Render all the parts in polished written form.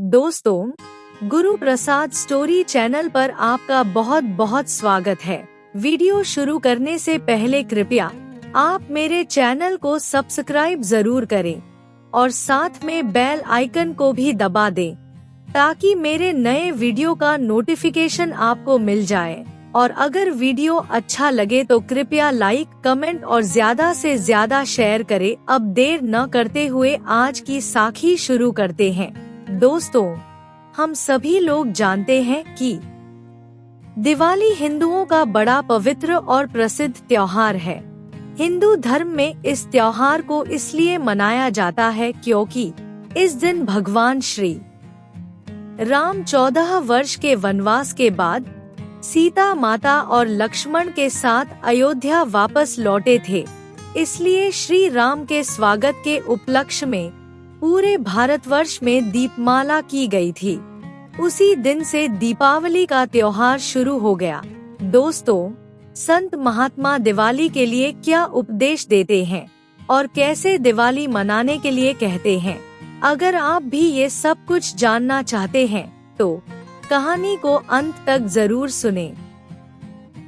दोस्तों, Guru Prasad story channel पर आपका बहुत बहुत स्वागत है। वीडियो शुरू करने से पहले कृपया आप मेरे चैनल को सब्सक्राइब जरूर करें और साथ में बेल आइकन को भी दबा दें ताकि मेरे नए वीडियो का नोटिफिकेशन आपको मिल जाए। और अगर वीडियो अच्छा लगे तो कृपया लाइक, कमेंट और ज्यादा से ज्यादा शेयर करें। अब देर न करते हुए आज की साखी शुरू करते हैं। दोस्तों, हम सभी लोग जानते हैं कि दिवाली हिंदुओं का बड़ा पवित्र और प्रसिद्ध त्योहार है। हिंदू धर्म में इस त्योहार को इसलिए मनाया जाता है क्योंकि इस दिन भगवान श्री राम 14 वर्ष के वनवास के बाद सीता माता और लक्ष्मण के साथ अयोध्या वापस लौटे थे। इसलिए श्री राम के स्वागत के उपलक्ष्य में पूरे भारतवर्ष में दीपमाला की गई थी। उसी दिन से दीपावली का त्योहार शुरू हो गया। दोस्तों, संत महात्मा दिवाली के लिए क्या उपदेश देते हैं और कैसे दिवाली मनाने के लिए कहते हैं, अगर आप भी ये सब कुछ जानना चाहते हैं तो कहानी को अंत तक जरूर सुनें।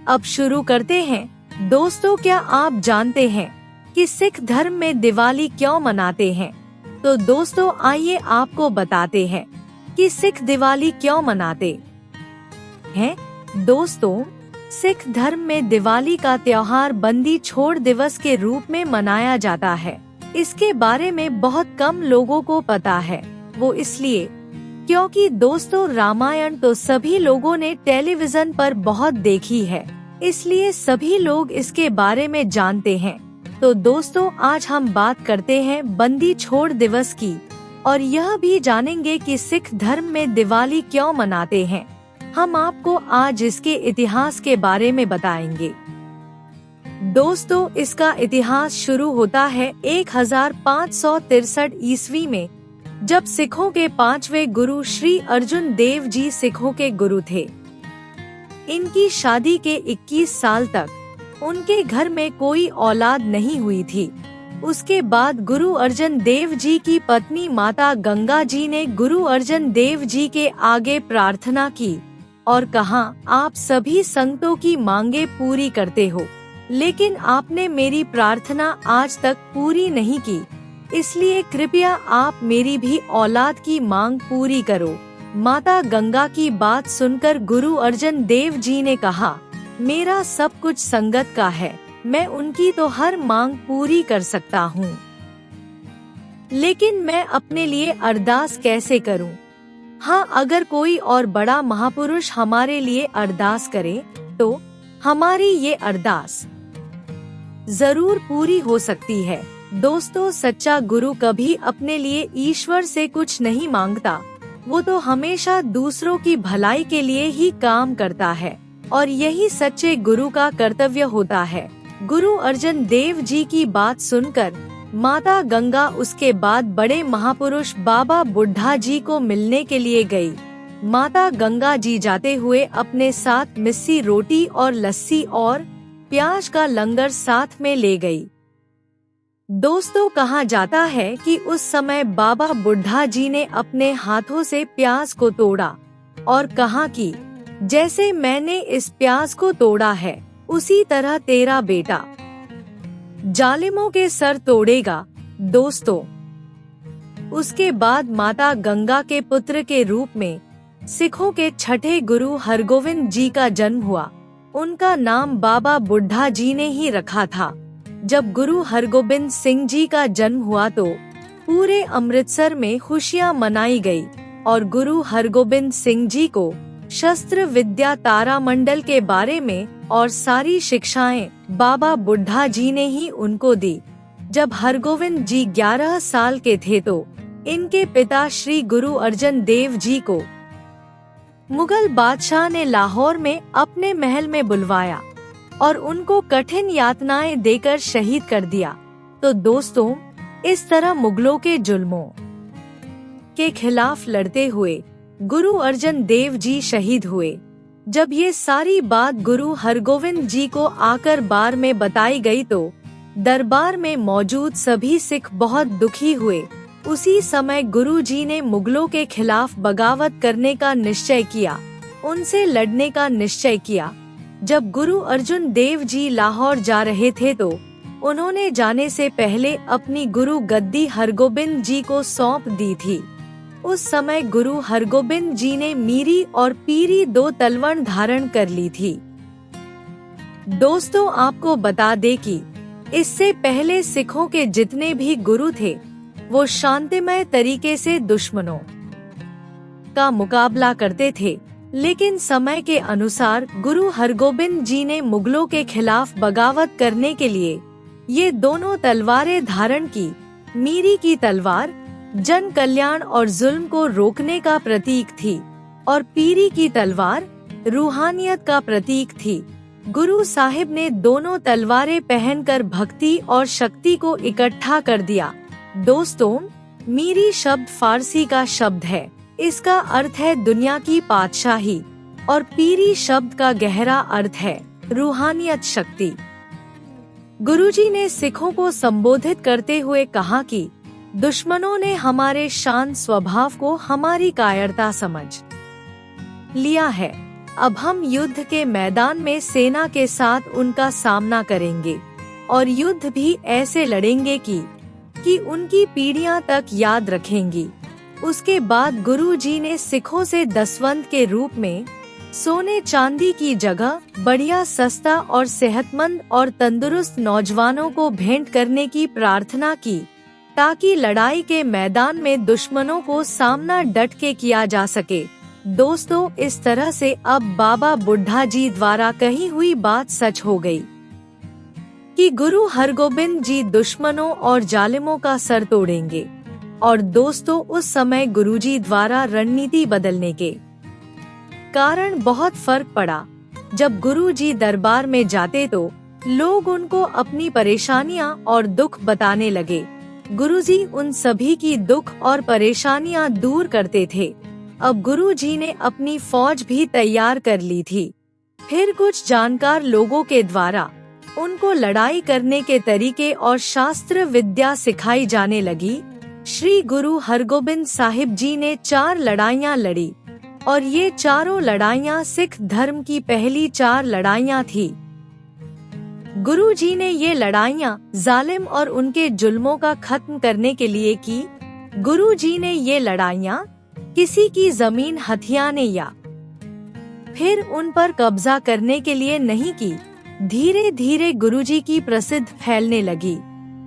अब शुरू करते हैं। दोस्तों, क्या आप जानते हैं कि सिख धर्म में दिवाली क्यों मनाते हैं? तो दोस्तों, आइए आपको बताते हैं कि सिख दिवाली क्यों मनाते हैं। दोस्तों, सिख धर्म में दिवाली का त्योहार बंदी छोड़ दिवस के रूप में मनाया जाता है। इसके बारे में बहुत कम लोगों को पता है। वो इसलिए क्योंकि दोस्तों, रामायण तो सभी लोगों ने टेलीविजन पर बहुत देखी है, इसलिए सभी लोग इसके बारे में जानते हैं। तो दोस्तों, आज हम बात करते हैं बंदी छोड़ दिवस की और यह भी जानेंगे कि सिख धर्म में दिवाली क्यों मनाते हैं। हम आपको आज इसके इतिहास के बारे में बताएंगे। दोस्तों, इसका इतिहास शुरू होता है 1563 ईस्वी में, जब सिखों के 5वें गुरु श्री अर्जुन देव जी सिखों के गुरु थे। इनकी शादी के 21 साल तक उनके घर में कोई औलाद नहीं हुई थी। उसके बाद गुरु अर्जन देव जी की पत्नी माता गंगा जी ने गुरु अर्जन देव जी के आगे प्रार्थना की और कहा, आप सभी संतों की मांगे पूरी करते हो, लेकिन आपने मेरी प्रार्थना आज तक पूरी नहीं की, इसलिए कृपया आप मेरी भी औलाद की मांग पूरी करो। माता गंगा की बात सुनकर गुरु अर्जन देव जी ने कहा, मेरा सब कुछ संगत का है, मैं उनकी तो हर मांग पूरी कर सकता हूँ, लेकिन मैं अपने लिए अरदास कैसे करूँ? हाँ, अगर कोई और बड़ा महापुरुष हमारे लिए अरदास करे तो हमारी ये अरदास जरूर पूरी हो सकती है। दोस्तों, सच्चा गुरु कभी अपने लिए ईश्वर से कुछ नहीं मांगता, वो तो हमेशा दूसरों की भलाई के लिए ही काम करता है और यही सच्चे गुरु का कर्तव्य होता है। गुरु अर्जन देव जी की बात सुनकर माता गंगा उसके बाद बड़े महापुरुष बाबा बुढ़ा जी को मिलने के लिए गई। माता गंगा जी जाते हुए अपने साथ मिस्सी रोटी और लस्सी और प्याज का लंगर साथ में ले गई। दोस्तों, कहा जाता है कि उस समय बाबा बुढ़ा जी ने अपने हाथों से प्याज को तोड़ा और कहा कि जैसे मैंने इस प्याज को तोड़ा है, उसी तरह तेरा बेटा जालिमों के सर तोड़ेगा। दोस्तों, उसके बाद माता गंगा के पुत्र के रूप में सिखों के छठे गुरु हरगोविंद जी का जन्म हुआ। उनका नाम बाबा बुढ़ा जी ने ही रखा था। जब गुरु हरगोबिंद सिंह जी का जन्म हुआ तो पूरे अमृतसर में खुशियां मनाई गई और गुरु हरगोबिंद सिंह जी को शस्त्र विद्या तारामंडल के बारे में और सारी शिक्षाएं बाबा बुढ़ा जी ने ही उनको दी। जब हरगोविंद जी 11 साल के थे तो इनके पिता श्री गुरु अर्जन देव जी को मुगल बादशाह ने लाहौर में अपने महल में बुलवाया और उनको कठिन यातनाएं देकर शहीद कर दिया। तो दोस्तों, इस तरह मुगलों के जुल्मों के खिलाफ लड़ते हुए गुरु अर्जन देव जी शहीद हुए। जब ये सारी बात गुरु हरगोविंद जी को आकर बार में बताई गई तो दरबार में मौजूद सभी सिख बहुत दुखी हुए उसी समय गुरुजी ने मुगलों के खिलाफ बगावत करने का निश्चय किया, उनसे लड़ने का निश्चय किया। जब गुरु अर्जुन देव जी लाहौर जा रहे थे तो उन्होंने जाने से पहले अपनी गुरु गद्दी हरगोबिंद जी को सौंप दी थी। उस समय गुरु हरगोबिंद जी ने मीरी और पीरी 2 तलवार धारण कर ली थी। दोस्तों, आपको बता दें कि इससे पहले सिखों के जितने भी गुरु थे वो शांतिमय तरीके से दुश्मनों का मुकाबला करते थे, लेकिन समय के अनुसार गुरु हरगोबिंद जी ने मुगलों के खिलाफ बगावत करने के लिए ये दोनों तलवारें धारण की। मीरी की तलवार जन कल्याण और जुल्म को रोकने का प्रतीक थी और पीरी की तलवार रूहानियत का प्रतीक थी। गुरु साहिब ने दोनों तलवारें पहनकर भक्ति और शक्ति को इकट्ठा कर दिया। दोस्तों, मीरी शब्द फारसी का शब्द है, इसका अर्थ है दुनिया की पातशाही और पीरी शब्द का गहरा अर्थ है रूहानियत शक्ति। गुरुजी ने सिखों को संबोधित करते हुए कहा कि दुश्मनों ने हमारे शांत स्वभाव को हमारी कायरता समझ लिया है। अब हम युद्ध के मैदान में सेना के साथ उनका सामना करेंगे और युद्ध भी ऐसे लड़ेंगे कि उनकी पीढ़ियां तक याद रखेंगी। उसके बाद गुरुजी ने सिखों से दसवंत के रूप में सोने चांदी की जगह बढ़िया, सस्ता और सेहतमंद और तंदुरुस्त नौजवानों को भेंट करने की प्रार्थना की, ताकि लड़ाई के मैदान में दुश्मनों को सामना डट के किया जा सके। दोस्तों, इस तरह से अब बाबा बुढ़ा जी द्वारा कही हुई बात सच हो गई कि गुरु हरगोबिंद जी दुश्मनों और जालिमों का सर तोड़ेंगे। और दोस्तों, उस समय गुरुजी द्वारा रणनीति बदलने के कारण बहुत फर्क पड़ा। जब गुरुजी दरबार में जाते तो लोग उनको अपनी परेशानियां और दुख बताने लगे। गुरुजी उन सभी की दुख और परेशानियां दूर करते थे। अब गुरुजी ने अपनी फौज भी तैयार कर ली थी। फिर कुछ जानकार लोगों के द्वारा उनको लड़ाई करने के तरीके और शास्त्र विद्या सिखाई जाने लगी। श्री गुरु हरगोबिंद साहिब जी ने 4 लड़ाइयाँ लड़ी और ये चारों लड़ाइयाँ सिख धर्म की पहली 4 लड़ाइयाँ थी। गुरुजी ने ये लड़ाइयाँ जालिम और उनके जुल्मों का खत्म करने के लिए की। गुरुजी ने ये लड़ाइयाँ किसी की जमीन हथियाने या फिर उन पर कब्जा करने के लिए नहीं की। धीरे धीरे गुरुजी की प्रसिद्ध फैलने लगी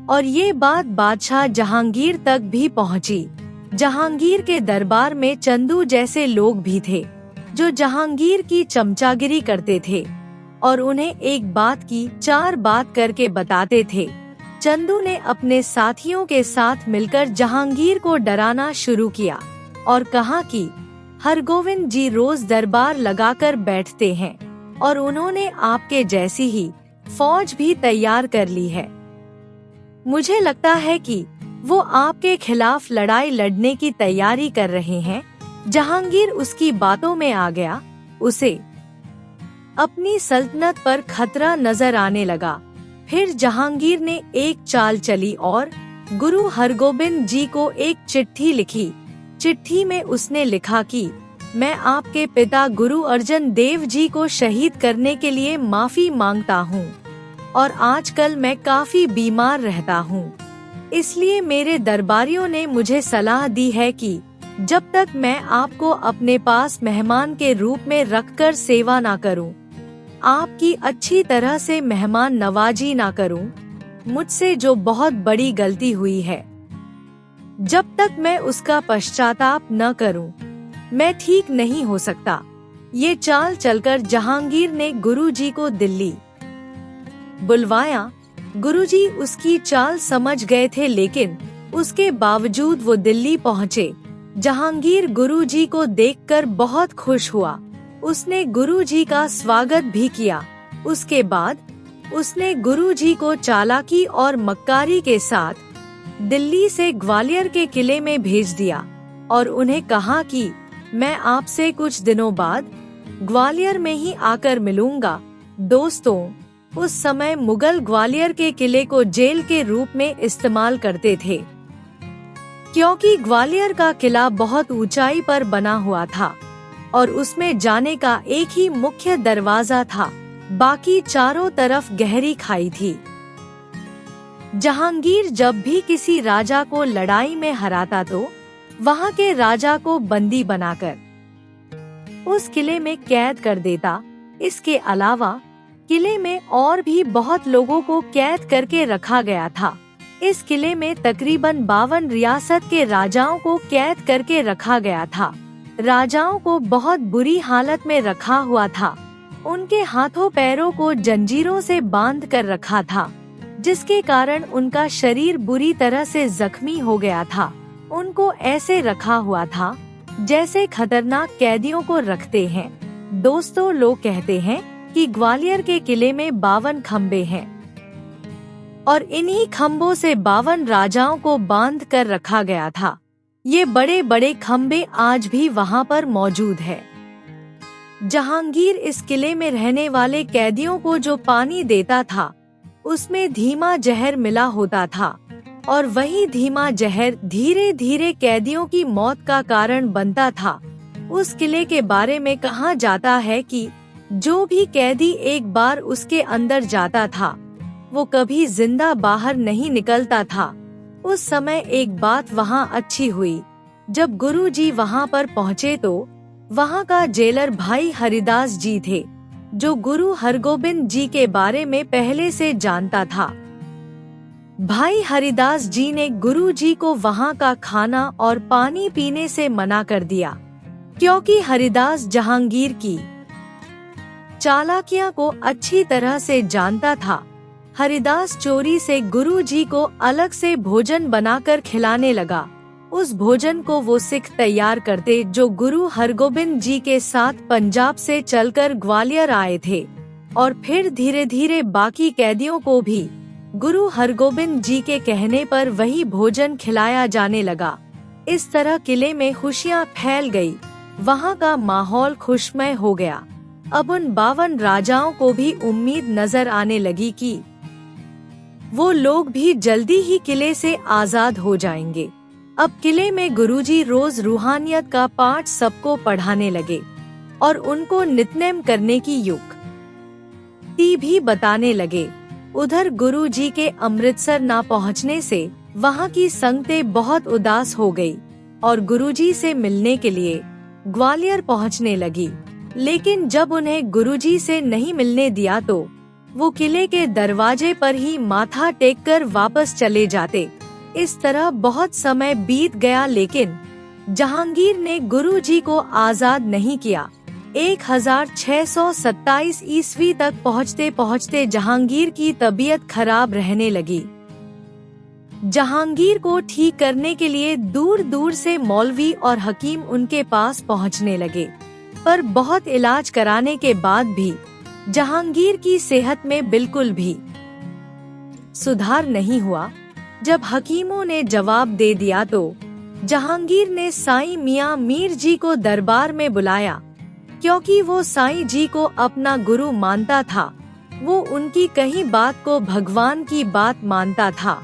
और ये बात बादशाह जहांगीर तक भी पहुंची। जहांगीर के दरबार में चंदू जैसे लोग भी थे जो जहांगीर की चमचागिरी करते थे और उन्हें एक बात की 4 बात करके बताते थे। चंदू ने अपने साथियों के साथ मिलकर जहांगीर को डराना शुरू किया और कहा कि हरगोविंद जी रोज दरबार लगाकर बैठते हैं और उन्होंने आपके जैसी ही फौज भी तैयार कर ली है। मुझे लगता है कि वो आपके खिलाफ लड़ाई लड़ने की तैयारी कर रहे हैं। जहांगीर उसकी बातों में आ गया। उसे अपनी सल्तनत पर खतरा नजर आने लगा। फिर जहांगीर ने एक चाल चली और गुरु हरगोबिंद जी को एक चिट्ठी लिखी। चिट्ठी में उसने लिखा कि मैं आपके पिता गुरु अर्जन देव जी को शहीद करने के लिए माफी मांगता हूँ और आजकल मैं काफी बीमार रहता हूँ, इसलिए मेरे दरबारियों ने मुझे सलाह दी है कि जब तक मैं आपको अपने पास मेहमान के रूप में रखकर सेवा ना करूँ, आपकी अच्छी तरह से मेहमान नवाजी ना करूँ, मुझसे जो बहुत बड़ी गलती हुई है, जब तक मैं उसका पश्चाताप न करूं, मैं ठीक नहीं हो सकता। ये चाल चलकर जहांगीर ने गुरुजी को दिल्ली बुलवाया। गुरुजी उसकी चाल समझ गए थे, लेकिन उसके बावजूद वो दिल्ली पहुँचे। जहांगीर गुरुजी को देखकर बहुत खुश हुआ। उसने गुरुजी का स्वागत भी किया। उसके बाद उसने गुरुजी को चालाकी और मक्कारी के साथ दिल्ली से ग्वालियर के किले में भेज दिया और उन्हें कहा कि मैं आपसे कुछ दिनों बाद ग्वालियर में ही आकर मिलूंगा। दोस्तों, उस समय मुगल ग्वालियर के किले को जेल के रूप में इस्तेमाल करते थे, क्योंकि ग्वालियर का किला बहुत ऊंचाई पर बना हुआ था और उसमें जाने का एक ही मुख्य दरवाजा था, बाकी चारों तरफ गहरी खाई थी। जहांगीर जब भी किसी राजा को लड़ाई में हराता तो वहां के राजा को बंदी बनाकर उस किले में कैद कर देता। इसके अलावा किले में और भी बहुत लोगों को कैद करके रखा गया था। इस किले में तकरीबन 52 रियासत के राजाओं को कैद करके रखा गया था। राजाओं को बहुत बुरी हालत में रखा हुआ था। उनके हाथों पैरों को जंजीरों से बांध कर रखा था, जिसके कारण उनका शरीर बुरी तरह से जख्मी हो गया था। उनको ऐसे रखा हुआ था जैसे खतरनाक कैदियों को रखते हैं। दोस्तों, लोग कहते हैं कि ग्वालियर के किले में 52 खम्बे हैं और इन्हीं खम्बों से 52 राजाओं को बांध कर रखा गया था। ये बड़े बड़े खम्बे आज भी वहाँ पर मौजूद है। जहांगीर इस किले में रहने वाले कैदियों को जो पानी देता था उसमें धीमा जहर मिला होता था और वही धीमा जहर धीरे धीरे कैदियों की मौत का कारण बनता था। उस किले के बारे में कहा जाता है कि जो भी कैदी एक बार उसके अंदर जाता था वो कभी जिंदा बाहर नहीं निकलता था। उस समय एक बात वहाँ अच्छी हुई। जब गुरुजी वहाँ पर पहुँचे तो वहाँ का जेलर भाई हरिदास जी थे, जो गुरु हरगोबिंद जी के बारे में पहले से जानता था। भाई हरिदास जी ने गुरुजी को वहाँ का खाना और पानी पीने से मना कर दिया, क्योंकि हरिदास जहांगीर की चालाकियां को अच्छी तरह से जानता था। हरिदास चोरी से गुरुजी को अलग से भोजन बनाकर खिलाने लगा। उस भोजन को वो सिख तैयार करते जो गुरु हरगोबिंद जी के साथ पंजाब से चलकर ग्वालियर आए थे, और फिर धीरे धीरे बाकी कैदियों को भी गुरु हरगोबिंद जी के कहने पर वही भोजन खिलाया जाने लगा। इस तरह किले में खुशियाँ फैल गई। वहाँ का माहौल खुशमय हो गया। अब उन 52 राजाओं को भी उम्मीद नजर आने लगी कि वो लोग भी जल्दी ही किले से आजाद हो जाएंगे। अब किले में गुरुजी रोज रूहानियत का पाठ सबको पढ़ाने लगे और उनको नित्नेम करने की युक्ति भी बताने लगे। उधर गुरुजी के अमृतसर ना पहुंचने से वहां की संगतें बहुत उदास हो गई और गुरुजी से मिलने के लिए ग्वालियर पहुंचने लगी। लेकिन जब उन्हें गुरुजी से नहीं मिलने दिया तो वो किले के दरवाजे पर ही माथा टेककर वापस चले जाते। इस तरह बहुत समय बीत गया, लेकिन जहांगीर ने गुरुजी को आजाद नहीं किया। 1627 ईस्वी तक पहुँचते पहुँचते जहांगीर की तबीयत खराब रहने लगी। जहांगीर को ठीक करने के लिए दूर दूर से मौलवी और हकीम उनके पास पहुँचने लगे, पर बहुत इलाज कराने के बाद भी जहांगीर की सेहत में बिल्कुल भी सुधार नहीं हुआ। जब हकीमों ने जवाब दे दिया तो जहांगीर ने साईं मियां मीर जी को दरबार में बुलाया, क्योंकि वो साईं जी को अपना गुरु मानता था। वो उनकी कही बात को भगवान की बात मानता था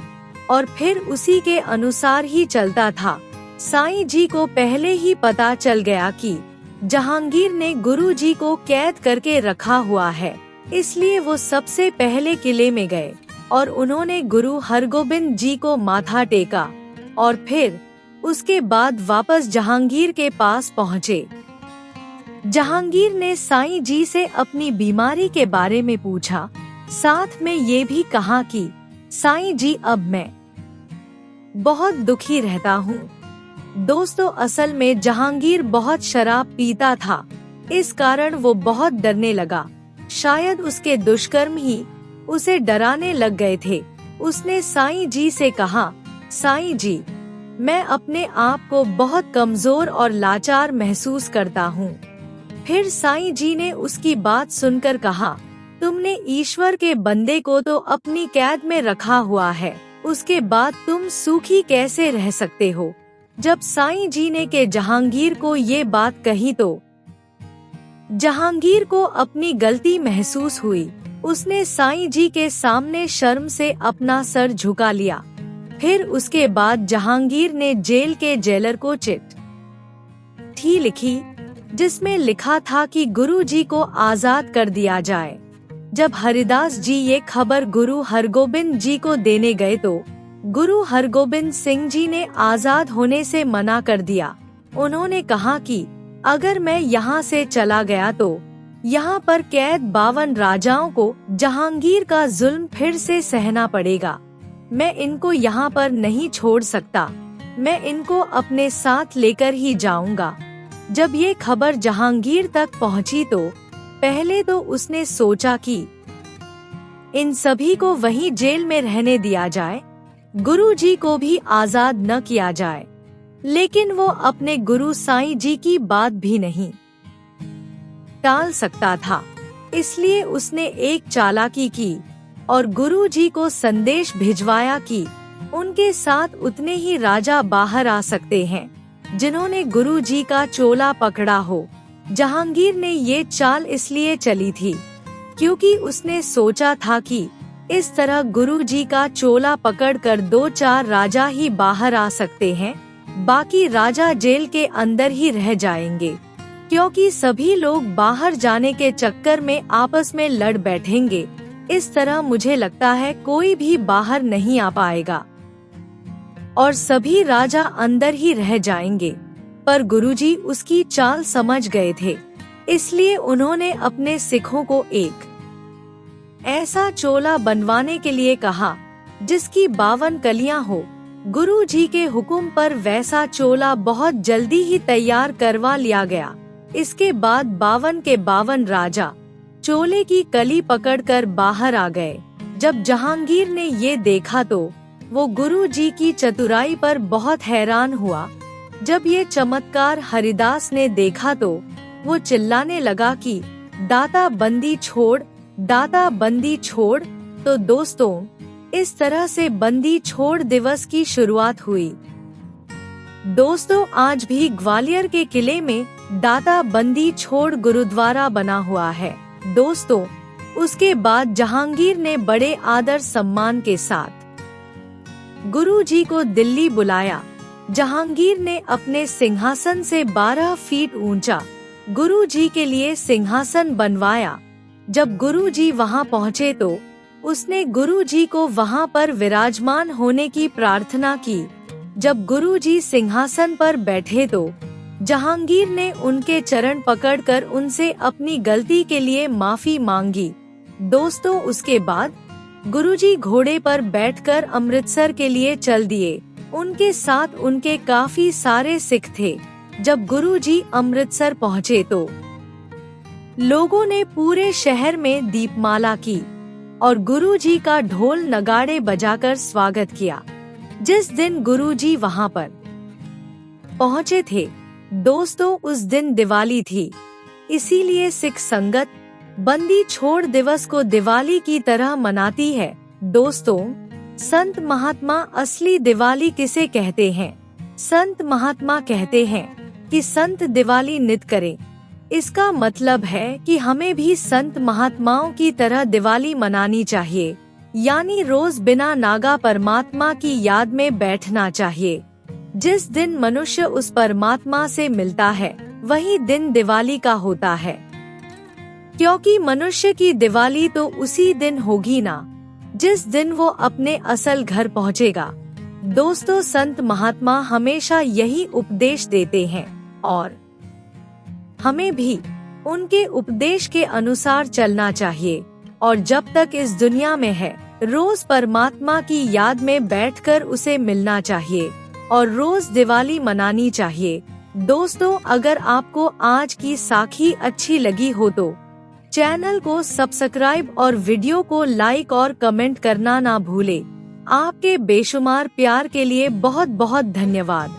और फिर उसी के अनुसार ही चलता था। साईं जी को पहले ही पता चल गया कि जहांगीर ने गुरुजी को कैद करके रखा हुआ है, इसलिए वो सबसे पहले किले में गए और उन्होंने गुरु हरगोबिंद जी को माथा टेका और फिर उसके बाद वापस जहांगीर के पास पहुँचे। जहांगीर ने साईं जी से अपनी बीमारी के बारे में पूछा, साथ में ये भी कहा कि साईं जी, अब मैं बहुत दुखी रहता हूँ। दोस्तों, असल में जहांगीर बहुत शराब पीता था, इस कारण वो बहुत डरने लगा। शायद उसके दुष्कर्म ही उसे डराने लग गए थे। उसने साईं जी से कहा, साईं जी, मैं अपने आप को बहुत कमजोर और लाचार महसूस करता हूँ। फिर साईं जी ने उसकी बात सुनकर कहा, तुमने ईश्वर के बंदे को तो अपनी कैद में रखा हुआ है, उसके बाद तुम सुखी कैसे रह सकते हो। जब साईं जी ने के जहांगीर को ये बात कही तो जहांगीर को अपनी गलती महसूस हुई। उसने साईं जी के सामने शर्म से अपना सर झुका लिया। फिर उसके बाद जहांगीर ने जेल के जेलर को चिट्ठी लिखी, जिसमें लिखा था कि गुरुजी को आजाद कर दिया जाए। जब हरिदास जी ये खबर गुरु हरगोबिंद जी को देने गए तो गुरु हरगोबिंद सिंह जी ने आजाद होने से मना कर दिया। उन्होंने कहा कि अगर मैं यहाँ से चला गया तो यहाँ पर कैद 52 राजाओं को जहांगीर का जुल्म फिर से सहना पड़ेगा। मैं इनको यहाँ पर नहीं छोड़ सकता, मैं इनको अपने साथ लेकर ही जाऊंगा। जब ये खबर जहांगीर तक पहुँची तो पहले तो उसने सोचा कि इन सभी को वहीं जेल में रहने दिया जाए, गुरुजी को भी आजाद न किया जाए। लेकिन वो अपने गुरु साईं जी की बात भी नहीं टाल सकता था, इसलिए उसने एक चालाकी की और गुरुजी को संदेश भिजवाया कि उनके साथ उतने ही राजा बाहर आ सकते हैं जिन्होंने गुरुजी का चोला पकड़ा हो। जहांगीर ने ये चाल इसलिए चली थी क्योंकि उसने सोचा था कि इस तरह गुरुजी का चोला पकड़कर 2-4 राजा ही बाहर आ सकते हैं, बाकी राजा जेल के अंदर ही रह जाएंगे, क्योंकि सभी लोग बाहर जाने के चक्कर में आपस में लड़ बैठेंगे। इस तरह मुझे लगता है कोई भी बाहर नहीं आ पाएगा और सभी राजा अंदर ही रह जाएंगे। पर गुरुजी उसकी चाल समझ गए थे, इसलिए उन्होंने अपने सिखों को एक ऐसा चोला बनवाने के लिए कहा जिसकी 52 कलियां हो। गुरुजी के हुक्म पर वैसा चोला बहुत जल्दी ही तैयार करवा लिया गया। इसके बाद 52 के 52 राजा चोले की कली पकड़कर बाहर आ गए। जब जहांगीर ने ये देखा तो वो गुरुजी की चतुराई पर बहुत हैरान हुआ। जब ये चमत्कार हरिदास ने देखा तो वो चिल्लाने लगा कि दाता बंदी छोड़, दाता बंदी छोड़। तो दोस्तों, इस तरह से बंदी छोड़ दिवस की शुरुआत हुई। दोस्तों, आज भी ग्वालियर के किले में दाता बंदी छोड़ गुरुद्वारा बना हुआ है। दोस्तों, उसके बाद जहांगीर ने बड़े आदर सम्मान के साथ गुरुजी को दिल्ली बुलाया। जहांगीर ने अपने सिंहासन से 12 फीट ऊंचा गुरुजी के लिए सिंहासन बनवाया। जब गुरुजी वहां पहुंचे तो उसने गुरुजी को वहां पर विराजमान होने की प्रार्थना की। जब गुरुजी सिंहासन पर बैठे तो जहांगीर ने उनके चरण पकड़कर उनसे अपनी गलती के लिए माफी मांगी। दोस्तों, उसके बाद गुरुजी घोड़े पर बैठकर अमृतसर के लिए चल दिए। उनके साथ उनके काफी सारे सिख थे। जब गुरुजी अमृतसर पहुँचे तो लोगों ने पूरे शहर में दीपमाला की और गुरुजी का ढोल नगाड़े बजाकर स्वागत किया। जिस दिन गुरुजी वहां पर पहुंचे थे, दोस्तों, उस दिन दिवाली थी। इसीलिए सिख संगत बंदी छोड़ दिवस को दिवाली की तरह मनाती है। दोस्तों, संत महात्मा असली दिवाली किसे कहते हैं? संत महात्मा कहते हैं कि संत दिवाली नित करें। इसका मतलब है कि हमें भी संत महात्माओं की तरह दिवाली मनानी चाहिए, यानी रोज बिना नागा परमात्मा की याद में बैठना चाहिए। जिस दिन मनुष्य उस परमात्मा से मिलता है वही दिन दिवाली का होता है, क्योंकि मनुष्य की दिवाली तो उसी दिन होगी ना जिस दिन वो अपने असल घर पहुँचेगा। दोस्तों, संत महात्मा हमेशा यही उपदेश देते हैं और हमें भी उनके उपदेश के अनुसार चलना चाहिए। और जब तक इस दुनिया में है, रोज परमात्मा की याद में बैठकर उसे मिलना चाहिए और रोज दिवाली मनानी चाहिए। दोस्तों, अगर आपको आज की साखी अच्छी लगी हो तो चैनल को सब्सक्राइब और वीडियो को लाइक और कमेंट करना ना भूले। आपके बेशुमार प्यार के लिए बहुत बहुत धन्यवाद।